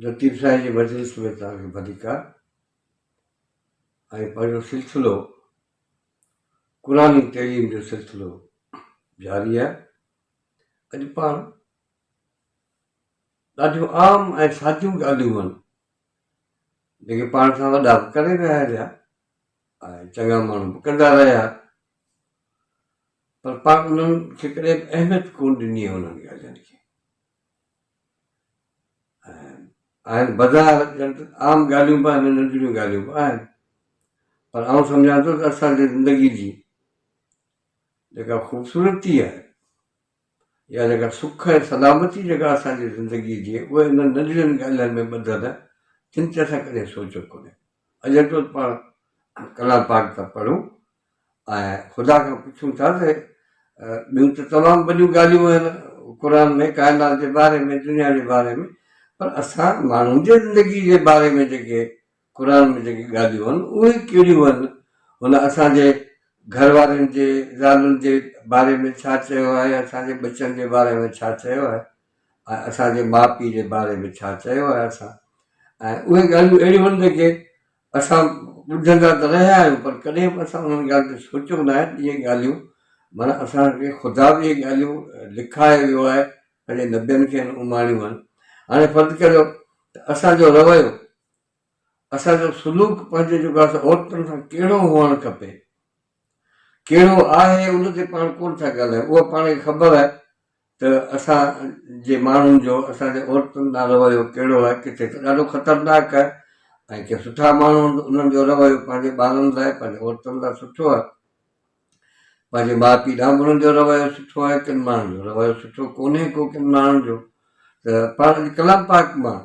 लतीफ़ साईं जे मजलिस में तव्हांखे भलीकार। ऐं पंहिंजो सिलसिलो क़ुरानी तइलीम जो सिलसिलो जारी आहे। अॼु पाण ॾाढियूं आम ऐं सादियूं ॻाल्हियूं आहिनि जेके पाण सां वॾा करे रहिया हुआ ऐं चङा माण्हू बि कंदा रहिया, पर पाण उन्हनि खे कॾहिं अहमियत कोन ॾिनी आहे उन्हनि ॻाल्हियुनि खे। आहिनि बाज़ार आम ॻाल्हियूं बि आहिनि, नंढियूं ॻाल्हियूं बि आहिनि, पर आउं सम्झां थो त असांजी ज़िंदगी जी जेका ख़ूबसूरती आहे या जेका सुख ऐं सलामती जेका असांजी ज़िंदगी जी उहे इन नंढियुनि ॻाल्हियुनि में ॿधल आहे, जिन ते असां कॾहिं सोचियो कोन्हे। अॼु तो पाण कलाम पाक था पढ़ूं ऐं ख़ुदा खां पुछूं था त ॿियूं त तमामु वॾियूं ॻाल्हियूं आहिनि क़ुर में, काइनात जे बारे में, दुनिया जे बारे में, पर असां माण्हुनि जे ज़िंदगी जे बारे में जेके क़ुर में जेके ॻाल्हियूं आहिनि उहे कहिड़ियूं आहिनि, हुन असांजे घर वारनि जे ज़ालुनि जे बारे में छा चयो आहे, असांजे बचनि जे बारे में छा चयो आहे, ऐं असांजे माउ पीउ जे बारे में छा चयो आहे असां। ऐं उहे ॻाल्हियूं अहिड़ियूं आहिनि जेके असां ॿुधंदा त रहिया आहियूं, पर कॾहिं बि असां उन्हनि ॻाल्हि ते सोचियो न आहे। इहे ॻाल्हियूं माना असांखे ख़ुदा बि इहे ॻाल्हियूं लिखाए वियो आहे, पंहिंजे नबियनि खे उमाणियूं आहिनि। हाणे फर्ज़ु करियो त असांजो रवैयो, असांजो सुलूक पंहिंजे जेको आहे औरतुनि सां कहिड़ो हुअणु खपे, कहिड़ो आहे, उन ते पाण कोन था ॻाल्हायूं। उहा पाण खे ख़बर आहे त असांजे माण्हुनि जो, असांजे औरतुनि सां रवैयो कहिड़ो आहे, किथे त ॾाढो ख़तरनाक आहे। ऐं के सुठा माण्हू उन्हनि जो रवैयो पंहिंजे ॿारनि लाइ, पंहिंजे औरतुनि लाइ सुठो आहे, पंहिंजे माउ पीउ ॾांहुं उन्हनि जो रवैयो सुठो आहे। किन माण्हुनि जो रवैयो सुठो कोन्हे को, किन माण्हुनि जो। त पाण कलाम पाक मां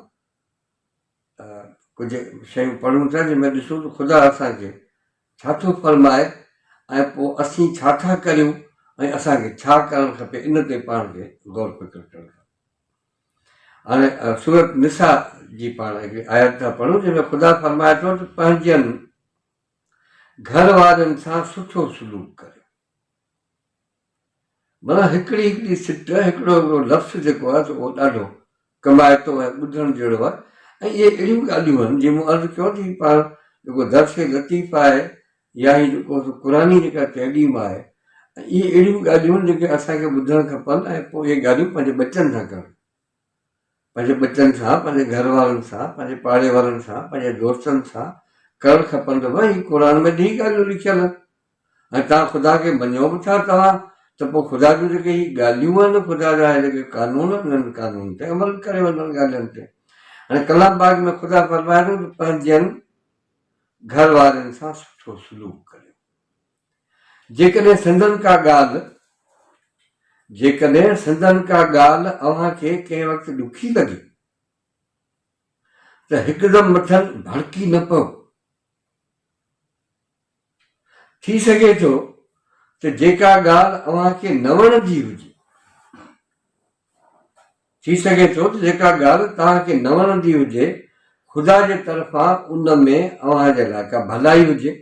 कुझु शयूं पढ़ूं था जंहिंमें ॾिसूं त ख़ुदा असांखे छा थो फरमाए ऐं पोइ असीं छा था करियूं ऐं असांखे छा करणु खपे, इन ते पाण खे गौर फिक्र करणु खपे। हाणे सूरत निसा जी पाण हिकिड़ी आयत था पढ़ूं जंहिंमें ख़ुदा फरमाए थो त पंहिंजनि घर वारनि सां सुठो सलूक करियो। माना हिकिड़ी सिट, हिकिड़ो लफ़्ज़ जेको आहे त उहो ॾाढो कमाइतो ऐं ॿुधण जहिड़ो आहे। ऐं इहे अहिड़ियूं ॻाल्हियूं आहिनि जीअं मूं अर्ज़ु कयो थी, पाण जेको दर्स लतीफ़ आहे या ही जेको क़ुरानी जेका तइलीम आहे, इहे अहिड़ियूं ॻाल्हियूं आहिनि जेके असांखे ॿुधणु खपनि ऐं पोइ इहे ॻाल्हियूं पंहिंजे बचनि सां करणु, पंहिंजे बचनि सां, पंहिंजे घर वारनि सां, पंहिंजे पाड़े वारनि सां, पंहिंजे दोस्तनि सां करणु खपनि। त भई क़ुर में ॾी ॻाल्हियूं लिखियलु आहिनि ऐं तव्हां ख़ुदा खे मञो बि था तव्हां, त पोइ ख़ुदा जूं जेके ही ॻाल्हियूं आहिनि, ख़ुदा जा जेके कानून आहिनि, उन्हनि कानून ते अमल करे उन्हनि ॻाल्हियुनि ते। हाणे कलाम पाक में ख़ुदा फरमाए थो त पंहिंजनि घर वारनि सां सुठो सलूक करियो। जेकॾहिं सिंधनि का ॻाल्हि अव्हांखे कंहिं वक़्तु ॾुखी लॻे त हिकदमि मथनि भड़की न पओ। थी सघे थो त जेका ॻाल्हि अव्हांखे न वणंदी हुजे, थी सघे थो त जेका ॻाल्हि तव्हांखे न वणंदी हुजे, ख़ुदा जे तरफ़ां उन में अव्हांजे लाइ का भलाई हुजे।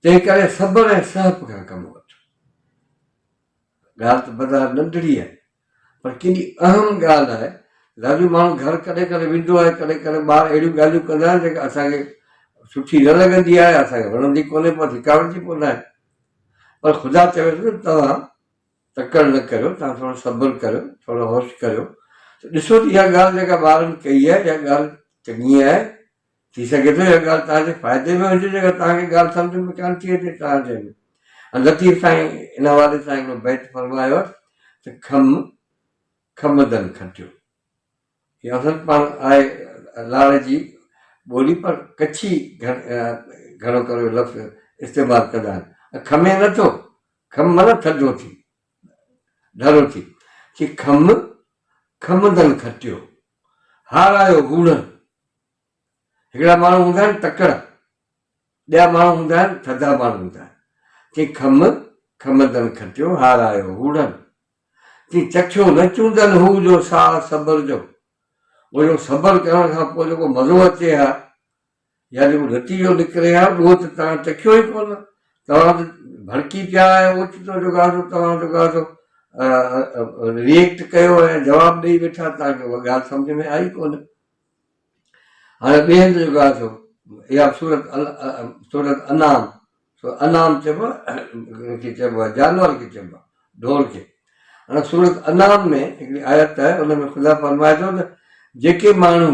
तंहिं करे सब्र ऐं सहब खां कमु वठो। ॻाल्हि त बाज़ारि नंढड़ी आहे, पर केॾी अहम ॻाल्हि आहे। ॾाढियूं माण्हू घर कॾहिं कॾहिं वेंदो आहे, कॾहिं कॾहिं ॿार अहिड़ियूं ॻाल्हियूं कंदा आहिनि जेका असांखे सुठी न लॻंदी आहे, असांखे वणंदी कोन्हे, पोइ धिकावंदी कोन आहे। पर ख़ुदा चवे थो त तव्हां तकड़ न करियो, तव्हां थोरो सब्र करियो, थोरो होश करियो। त ॾिसो त इहा ॻाल्हि जेका ॿारनि कई आहे, इहा ॻाल्हि चङी आहे। थी सघे थो इहा ॻाल्हि तव्हांजे फ़ाइदे में हुजे, जेका तव्हांखे ॻाल्हि सम्झ में कान थी अचे तव्हांजे में। लतीफ़ साईं इन हवाले सां हिकिड़ो बैत फरमायो आहे त खमदन खटियो। इहा असल पाण आहे लाड़ जी ॿोली, पर कच्छी घणो करे लफ़्ज़ इस्तेमालु कंदा आहिनि। खमे नथो, खम माना थधो थी, ढरो थी, कि खमदन खटियो, हारायो हूड़नि। हिकिड़ा माण्हू हूंदा आहिनि तकड़ा, ॿिया माण्हू हूंदा आहिनि थधा माण्हू हूंदा आहिनि। कि खमदन खटियो, हारायो हूड़नि। कि चखियो न चूंदन हू जो साह सब्र जो। उहो जो सब्र करण खां पोइ जेको मज़ो अचे हा, या जेको नतीजो निकिरे हा, उहो त तव्हां चखियो ई कोन। तव्हां त भड़की पिया आहियो, ओचितो जेको आहे तव्हां जेको आहे रिएक्ट कयो ऐं जवाबु ॾेई वेठा, तव्हांखे उहा ॻाल्हि सम्झ में आई कोन। हाणे ॿिए हंधि जेको आहे सो इहा सूरत अनाम, अनाम चइबो आहे खे चइबो आहे जानवर खे चइबो आहे, ढोर खे। हाणे सूरत अनाम में हिकिड़ी आयत आहे, उन में ख़ुदा फरमाए थो त जेके माण्हू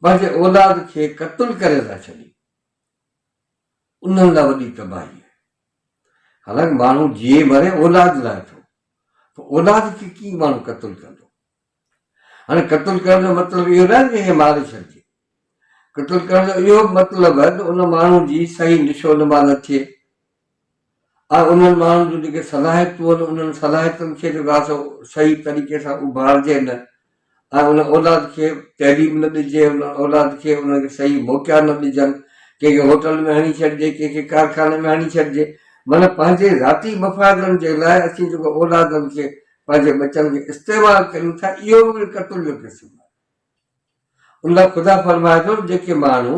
पंहिंजे औलाद खे क़तल करे था छॾनि उन्हनि लाइ वॾी तबाही आहे। हालांकि माण्हू जीए मरे औलाद लाइ थो, पोइ औलाद खे कीअं माण्हू क़तल कंदो? हाणे क़तल करण जो मतिलबु इहो न आहे की हे मारे छॾिजे। क़तल करण जो इहो मतिलबु आहे त उन माण्हू जी सही निशो नमा न थिए ऐं उन्हनि माण्हुनि जूं जेके सलाहियतूं आहिनि उन्हनि सलाहियतुनि खे जेको आहे सो सही तरीक़े सां उभारजे न, ऐं उन औलाद खे तइलीम न ॾिजे, उन औलाद खे उनखे सही मौक़ा न ॾिजनि, कंहिंखे होटल में हणी छॾिजे, कंहिंखे कारखाने में हणी छॾिजे। माना पंहिंजे ज़ाती मफ़ादनि जे लाइ असीं जेको औलादनि खे पंहिंजे बचनि खे इस्तेमालु कयूं था, इहो बि क़तल जो क़िस्म आहे। उन लाइ ख़ुदा फरमाए थो जेके माण्हू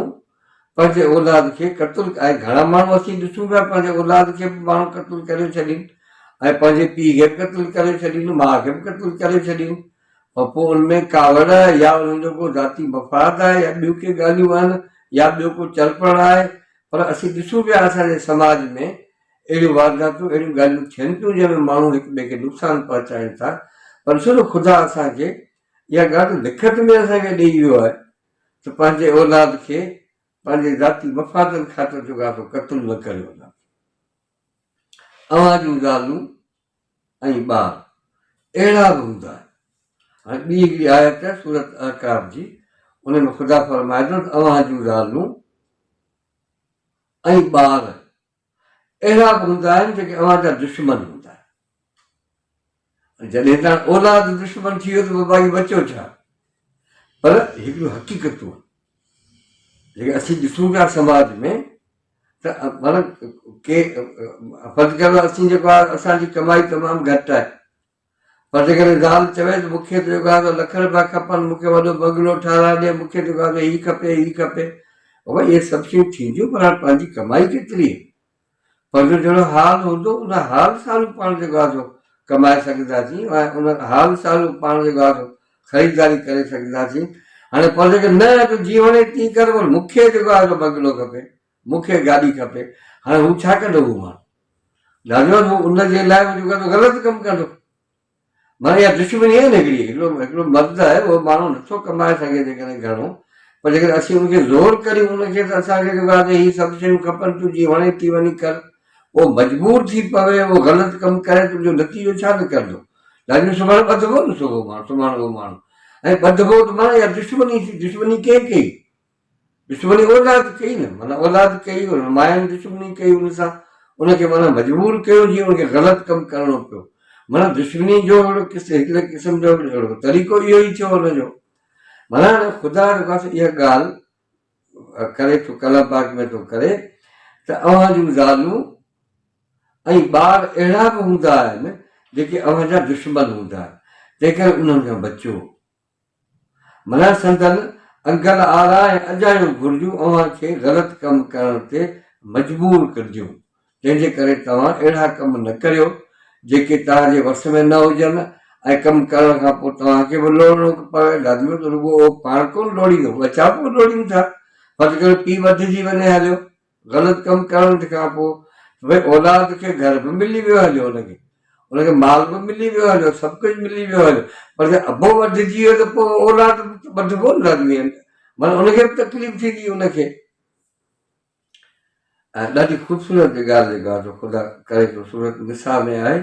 पंहिंजे औलाद खे क़तल, ऐं घणा माण्हू असीं ॾिसूं पिया पंहिंजे औलाद खे बि माण्हू क़तल करे छॾीनि, ऐं पंहिंजे पीउ खे बि क़तल करे छॾीनि, माउ खे बि क़तल करे छॾीनि। और पोइ उनमें कावड़ या उन्हनि जो को ज़ाती मफ़ाद आहे या ॿियूं के ॻाल्हियूं आहिनि या ॿियो को चलपण आहे, पर असीं ॾिसूं पिया असांजे समाज में अहिड़ियूं वारदातूं, अहिड़ियूं ॻाल्हियूं थियनि थियूं जंहिंमें माण्हू हिक ॿिए खे नुक़सानु पहुचाइनि था। पर ॾिसो ख़ुदा असांखे इहा ॻाल्हि लिखत में असांखे ॾेई वियो आहे त पंहिंजे औलाद खे पंहिंजे ज़ाती मफ़ादनि ख़ातिर जेको आहे सो क़तल न करियो। अव्हां जूं ज़ालूं ऐं ॿार अहिड़ा बि हूंदा आहिनि। हाणे ॿी हिकिड़ी आयत आहे सूरत अहकाब जी, उन में ख़ुदा फरमाए थो त अव्हां जूं ज़ालूं ऐं ॿार अहिड़ा बि हूंदा आहिनि जेके अव्हां जा दुश्मन हूंदा आहिनि। जॾहिं तव्हां औलाद दुश्मन थी वियो त बाबा हीउ बचो छा? पर हिकिड़ियूं हक़ीक़तूं जेके असीं ॾिसूं पिया समाज में, त मतिलबु के फर्ज़ु कयो असीं जेको आहे असांजी कमाई तमामु घटि आहे, पर जेकॾहिं ज़ाल चवे त मूंखे त जेको आहे लख रुपया खपनि, मूंखे वॾो बंगलो ठाराए ॾिए, मूंखे जेको आहे हीउ खपे हीउ खपे, बाबा इहे सभु शयूं थींदियूं, पर हाणे पंहिंजी कमाई केतिरी आहे, पंहिंजो जहिड़ो हाल हूंदो उन हाल सां पाण जेको आहे सो कमाए सघंदासीं, ऐं उन हाल सां पाण जेको आहे सो ख़रीदारी करे सघंदासीं। हाणे पर जेके न जीवन तीअं कर, मूंखे जेको आहे सो बंगलो खपे, मूंखे गाॾी खपे, हाणे हू छा कंदो? उहो माण्हू लाजवाब उनजे लाइ जेको आहे ग़लति कमु कंदो। माना इहा दुश्मनी आहे न हिकिड़ी, हिकिड़ो मर्द आहे उहो माण्हू नथो कमाए सघे जेकॾहिं घणो, पर जेकॾहिं असीं उनखे ज़ोर करियूं उनखे त असांखे जेको आहे हीअ सभु शयूं खपनि थियूं, जीअं वणे थी वञी कर, उहो मजबूर थी पवे, उहो ग़लति कमु करे, तुंहिंजो नतीजो छा निकिरंदो? लाजमी सुभाणे ॿधबो न उहो माण्हू, सुभाणे उहो माण्हू, ऐं ॿधबो त माना इहा दुश्मनी थी। दुश्मनी कंहिं कई? दुश्मनी औलाद कई न, माना औलाद कई, माइनि दुश्मनी कई उन सां, उनखे माना मजबूर कयो जीअं उनखे ग़लति कमु करिणो पियो। माना दुश्मनी जो हिकिड़े क़िस्म जो तरीक़ो इहो ई थियो हुनजो। माना ख़ुदा जेको आहे इहा ॻाल्हि करे थो, कलाम पाक में थो करे त अव्हां जूं ज़ालूं ऐं ॿार अहिड़ा बि हूंदा आहिनि जेके अव्हां जा दुश्मन हूंदा आहिनि, तंहिं करे उन्हनि खां बचो। माना संदन अंगल आरा ऐं अजायूं घुरिजूं अव्हां खे ग़लति कमु करण ते मजबूर कजूं, तंहिंजे करे तव्हां अहिड़ा कम न करियो जेके तव्हांजे वस में न हुजनि, ऐं कमु करण खां पोइ तव्हांखे बि लोड़णो पवे। लाज़मी त रुॻो उहो पाण कोन लोड़ींदो, बचा पोइ लोड़ीनि था। पर करे पीउ वधिजी वञे हलियो ग़लति कमु करण खां पोइ, भई औलाद खे घर बि मिली वियो हलियो, हुनखे माल बि मिली वियो हलियो, सभु कुझु मिली वियो हलियो, पर जे अबो वधिजी वियो त पोइ औलाद ॿधबो न लाज़मी आहिनि, माना हुनखे बि तकलीफ़ थींदी हुनखे। ऐं ॾाढी ख़ूबसूरत ॻाल्हि जेका आहे ख़ुदा करे थो सूरत निसा में आहे,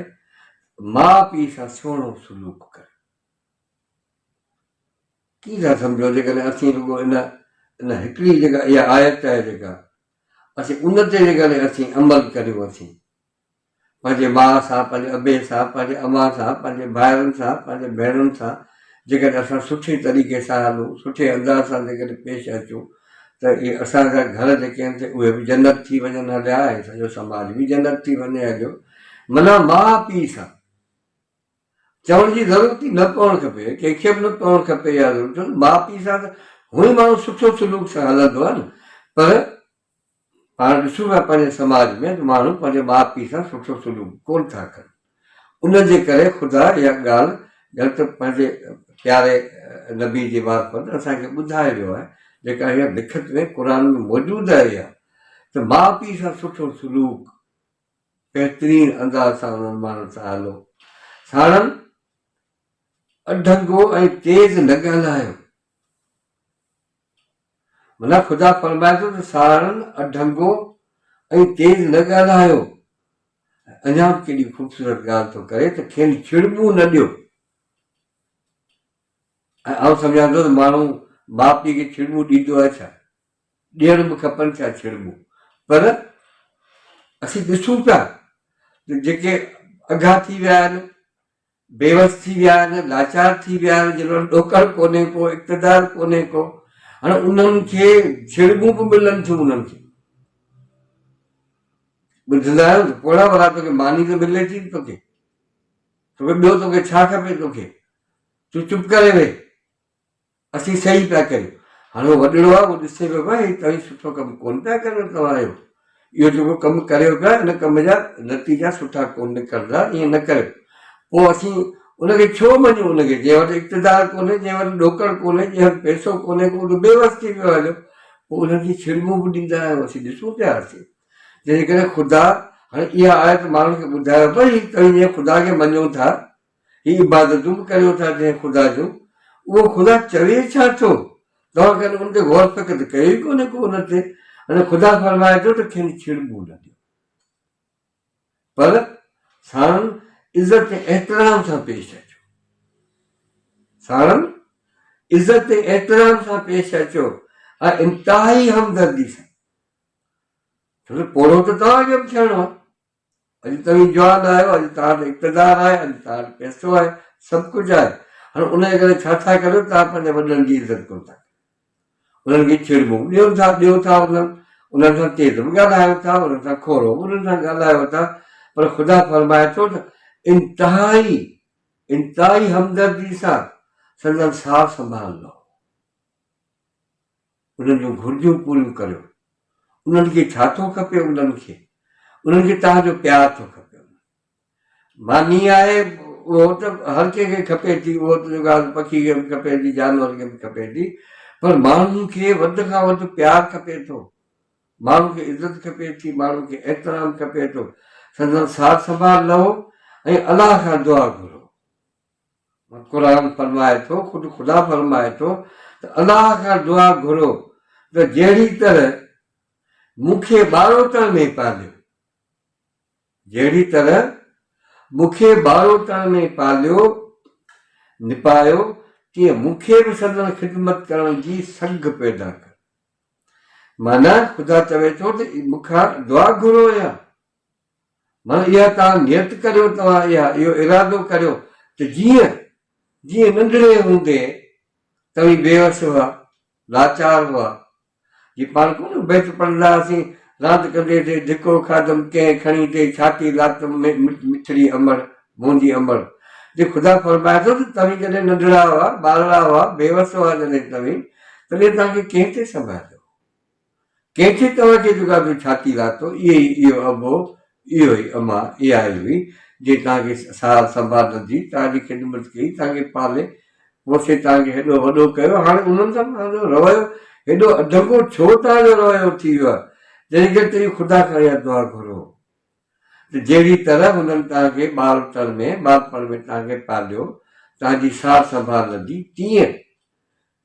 माउ पीउ सां सुहिणो सलूक करे। कीअं था सम्झो? जेकॾहिं असीं रुॻो इन हिकिड़ी जेका इहा आयत आहे जेका असीं उन ते जेकॾहिं असीं अमल करियूं, असीं पंहिंजे माउ सां, पंहिंजे अबे सां, पंहिंजे अम्मा सां, पंहिंजे भाइरुनि सां, पंहिंजे भेणुनि सां जेकॾहिं असां सुठे तरीक़े सां हलूं, सुठे अंदाज़ सां जेकॾहिं पेश अचूं, त इहे असांजा घर जेके आहिनि उहे बि जन्नत थी वञनि हलिया, ऐं सॼो समाज बि जन्नत थी वञे हलियो। माना माउ पीउ सां चवण जी ज़रूरत ई न पवणु खपे, कंहिंखे बि न पवणु खपे इहा ज़रूरत। माउ पीउ सां त हू ई माण्हू सुठो सलूक सां हलंदो आहे न, पर पाण ॾिसूं था पंहिंजे समाज में त माण्हू पंहिंजे माउ पीउ सां सुठो सलूक कोन था कनि। उनजे करे ख़ुदा इहा ॻाल्हि ग़लति पंहिंजे प्यारे नबी जे मार्फत असांखे ॿुधायो वियो आहे, जेका इहा लिखत में क़ुर में मौजूदु आहे इहा, त माउ पीउ सां सुठो सलूक, बहितरीन अंदाज़ सां उन्हनि माण्हुनि सां हलो, साणनि अढंगो ऐं तेज़ न ॻाल्हायो। माना ख़ुदा फरमाए थो त साणनि अढंगो ऐं तेज़ न ॻाल्हायो। अञा बि केॾी ख़ूबसूरत ॻाल्हि थो करे त खेनि छिड़बूं न ॾियो। ऐं आउं सम्झां थो त माण्हू माउ पीउ खे छिड़बूं ॾींदो आहे छा? ॾियण बि खपनि छा छिड़बूं? पर असीं ॾिसूं पिया त जेके अघा थी विया आहिनि, बेवस थी विया आहिनि, लाचार थी विया आहिनि, जिन वटि ॾोकड़ कोन्हे को, इक़्तिदार कोन्हे को, हाणे उन्हनि खे छिड़बूं बि मिलनि थियूं। उन्हनि खे ॿुधंदा आहियो त पोड़ा वारा तोखे मानी त मिले थी, तोखे ॿियो तोखे छा खपे? तोखे तूं चुप करे वेह, असीं सही पिया कयूं। हाणे उहो वॾड़ो आहे, उहो ॾिसे पियो भाई तव्हां सुठो कमु कोन पिया कयो तव्हां इहो जेको कमु करियो पिया, हिन कम जा नतीजा सुठा कोन निकिरंदा, ईअं न करियो। पोइ असीं उनखे छो मञूं? उनखे जंहिं वटि इक़्तिदार कोन्हे, जंहिं वटि ॾोकड़ कोन्हे, जंहिं वटि पैसो कोन्हे को, बेवस थी वियो हलियो, पोइ उनखे छिड़बूं बि ॾींदा आहियूं। असीं ॾिसूं पिया हुआसीं। जंहिं करे ख़ुदा हाणे इहा आहे त माण्हुनि खे ॿुधायो भई तव्हां जीअं ख़ुदा खे मञो था, हीअ इबादतूं बि करियो था जंहिं ख़ुदा जूं, उहो ख़ुदा चवे छा थो? तव्हां कॾहिं उन ते गौर फ़िक्र त कयो ई कोन्हे को उन ते। हाणे ख़ुदा फरमाए थो त खेनि छिड़बूं न ॾियो, पर साणनि इज़त ऐं एहतराम सां पेश अचो। साणनि इज़त ऐं एहतराम सां पेश अचो ऐं इंतिहाई हमदर्दी सां। छो त पोड़ो त तव्हांखे बि थियणो आहे। अॼु तव्हीं जवान आहियो, अॼु तव्हां वटि इक़्तिदार आहे, अॼु तव्हां वटि पैसो आहे, सभु कुझु आहे। हाणे उनजे करे छा था करियो? तव्हां पंहिंजे वॾनि जी इज़त कोन था कयो, उन्हनि खे छिड़बूं ॾियो था उन्हनि सां तेज़ बि ॻाल्हायो था, उन्हनि सां खोरो बि उन्हनि सां ॻाल्हायो था। पर ख़ुदा फरमाए थो त इंतिहाई हमदर्दी सां संदन सार संभाल लो, उन्हनि जूं घुर्जूं पूरियूं करियो। उन्हनि खे छा थो खपे? उन्हनि खे तव्हांजो प्यारु थो खपे। मानी आहे उहो त हर कंहिंखे खपे थी, उहो त ॻाल्हि पखी खे बि खपे थी, जानवर खे बि खपे थी, पर माण्हुनि खे वधि खां वधि प्यारु खपे थो, माण्हू खे इज़त खपे थी, माण्हू खे एहतराम खपे थो। संदन सार संभाल लहो ऐं अलाह खां दुआ घुरो। क़ुर फरमाए थो, ख़ुदा फरमाए थो त अलाह खां दुआ घुरो त जहिड़ी तरह मूंखे ॿारोतण में पालियो, जहिड़ी तरह मूंखे ॿारोतण में पालियो निपायो, तीअं मूंखे बि संदन ख़िदमत करण जी सघ पैदा कर। माना ख़ुदा चवे थो त मूंखां दुआ घुरो या माना इहा तव्हां नियत करियो, तव्हां इहो इरादो करियो त जीअं नंढड़े हूंदे तव्हीं बेवस हुआ, लाचार हुआ, जीअं पाण कोन बैत पढ़ंदा हुआसीं, रांदि कंदे थिए धिको खाधमि कंहिं खणी थिए छाती लातमि मिठड़ी अमड़ मुंहिंजी अमड़। जे ख़ुदा फरमाए थो त तव्हीं जॾहिं नंढड़ा हुआ, ॿारड़ा हुआ, बेवस हुआ जॾहिं तॾहिं तव्हांखे कंहिं ते संभालियो, कंहिंखे तव्हांखे जेका छाती लातो? इहो अबो, इहो ई अमा, इहा ई हुई जे तव्हांखे सार संभाल दी, तव्हांजी ख़िदमत कई, तव्हांखे पाले पोसे, तव्हांखे हेॾो वॾो कयो। हाणे उन्हनि सां तव्हांजो रवैयो हेॾो अढंगो छो तव्हांजो रवैयो थी वियो आहे? जंहिं करे तव्हीं ख़ुदा खां इहा दुआ घुरो त जहिड़ी तरह हुननि तव्हांखे ॿारपण में तव्हांखे पालियो, तव्हांजी सार संभाल दी,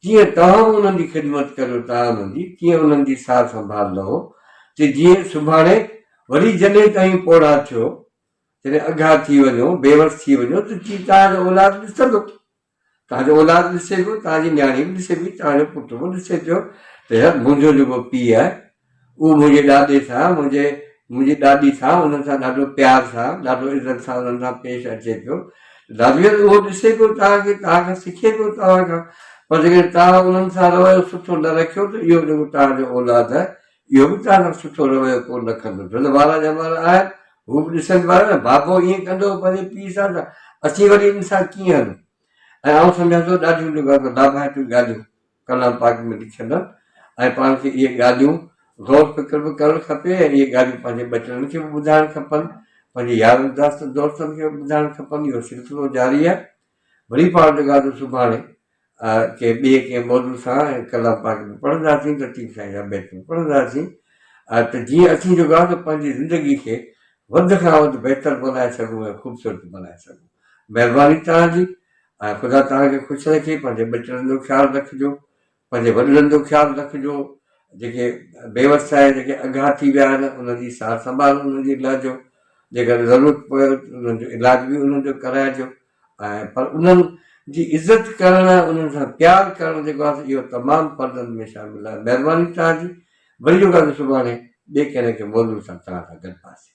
तीअं तव्हां उन्हनि जी ख़िदमत करियो, तव्हां उन्हनि जी तीअं उन्हनि जी सार संभाल लहो त जीअं सुभाणे वरी जॾहिं तव्हीं पोड़ा थियो, जॾहिं अघा थी वञो, बेवस थी वञो, त तव्हांजो औलाद ॾिसंदो, तव्हांजो औलाद ॾिसे पियो, तव्हांजी न्याणी बि ॾिसे पई, तव्हांजो पुटु बि ॾिसे पियो त यार मुंहिंजो जेको पीउ आहे उहो मुंहिंजे ॾाॾे सां, मुंहिंजी ॾाॾी सां, उन्हनि सां ॾाढो प्यार सां, ॾाढो इज़त सां उन्हनि सां पेश अचे पियो। ॾाॾीअ उहो ॾिसे पियो तव्हांखां सिखे पियो तव्हांखां। पर जेकॾहिं तव्हां उन्हनि सां रवैयो सुठो न रखियो त इहो जेको तव्हांजो औलाद आहे इहो बि तव्हां सां सुठो रवैयो कोन रखंदो। छो त वारा जमाना आहिनि, हू बि ॾिसनि पिया न, बाबो ईअं कंदो पंहिंजे पीउ सां, त असीं वरी इन सां कीअं हलूं? ऐं आउं सम्झां थो ॾाढियूं लाभाइतियूं ॻाल्हियूं कलाम पाक में लिखियल आहिनि, ऐं पाण खे इहे ॻाल्हियूं गौर फ़िक्र बि करणु खपे, ऐं इहे ॻाल्हियूं पंहिंजे ॿचड़नि खे बि ॿुधाइणु खपनि, पंहिंजे यारनि दोस्तनि खे बि ॿुधाइणु खपनि। इहो सिलसिलो जारी आहे। वरी पाण जेका सुभाणे के ॿिए कंहिं मौजूद सां ऐं कलाम पाक में पढ़ंदासीं त ठीक सां या बैत में पढ़ंदासीं त जीअं असीं जेको आहे त पंहिंजी ज़िंदगी खे वधि खां वधि बहितर बनाए सघूं ऐं ख़ूबसूरत बनाए सघूं। महिरबानी तव्हांजी ऐं ख़ुदा तव्हांखे ख़ुशि रखे। पंहिंजे ॿचड़नि जो ख़्यालु रखिजो, पंहिंजे वॾनि जो ख़्यालु रखिजो, जेके बेवसाए जेके अघा थी विया आहिनि उन्हनि जी सार संभाल उन्हनि जी लाहिजो, जेकर ज़रूरत पए उन्हनि जो इलाज बि उन्हनि जो कराइजो। ऐं पर उन्हनि जी इज़त करणु, उन्हनि सां प्यारु करणु जेको आहे इहो तमामु फ़र्ज़नि में शामिलु आहे। महिरबानी तव्हांजी। वरी जेको आहे सुभाणे ॿिए कहिड़े के मौज़ूअ सां तव्हां सां गॾु पासीं।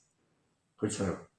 ख़ुशि रहो।